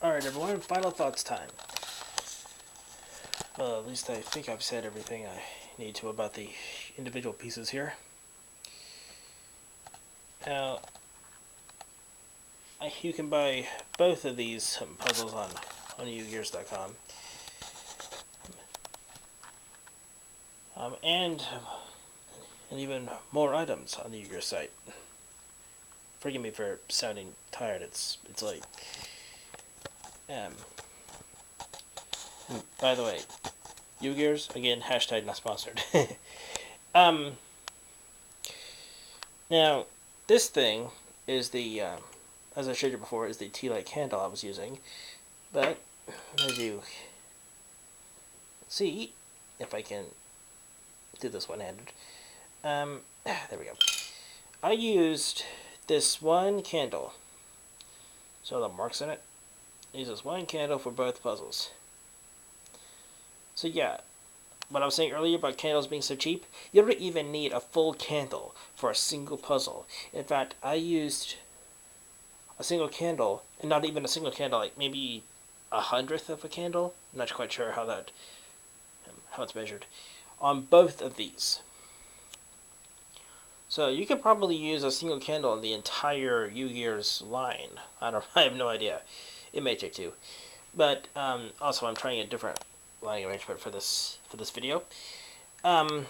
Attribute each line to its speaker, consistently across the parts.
Speaker 1: Alright everyone, final thoughts time. Well, at least I think I've said everything I need to about the individual pieces here. Now, you can buy both of these puzzles on UGears.com. And even more items on the UGears site. Forgive me for sounding tired, it's late. By the way, UGears, again, hashtag not sponsored. Now, this thing is the, as I showed you before, is the tea light candle I was using. But, as you see, if I can do this one-handed, there we go. I used this one candle. So the marks in it. I used this one candle for both puzzles. So yeah, what I was saying earlier about candles being so cheap, you don't even need a full candle for a single puzzle. In fact, I used a single candle, and not even a single candle, like maybe 1/100th of a candle. I'm not quite sure how it's measured, on both of these. So you could probably use a single candle on the entire UGears line. I have no idea. It may take two. But also I'm trying a different lighting arrangement for this video. Fun,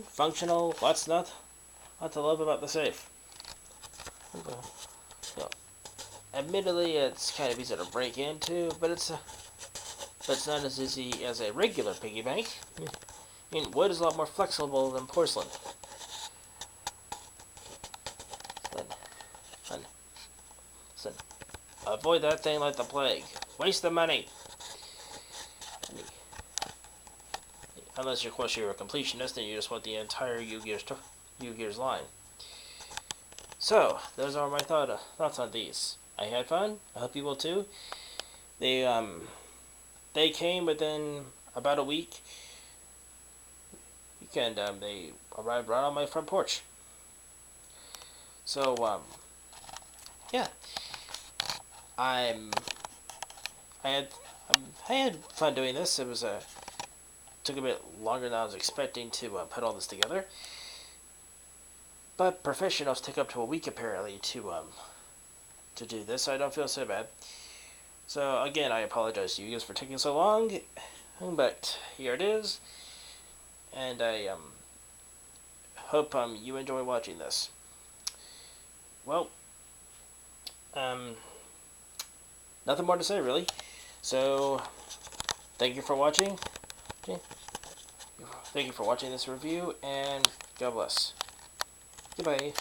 Speaker 1: functional, what's not to love about the safe? So, admittedly, it's kind of easy to break into, but it's not as easy as a regular piggy bank. I mean, wood is a lot more flexible than porcelain. Listen, avoid that thing like the plague. Waste the money. Unless, of course, you're a completionist and you just want the entire UGears line. So, those are my thoughts on these. I had fun. I hope you will too. They came within about a week. And they arrived right on my front porch. So, yeah. I had fun doing this. It was took a bit longer than I was expecting to put all this together. But professionals take up to a week apparently to do this, so I don't feel so bad. So again, I apologize to you guys for taking so long, but here it is, and I hope you enjoy watching this. Well, nothing more to say really. So thank you for watching. Okay. Thank you for watching this review, and God bless. Goodbye.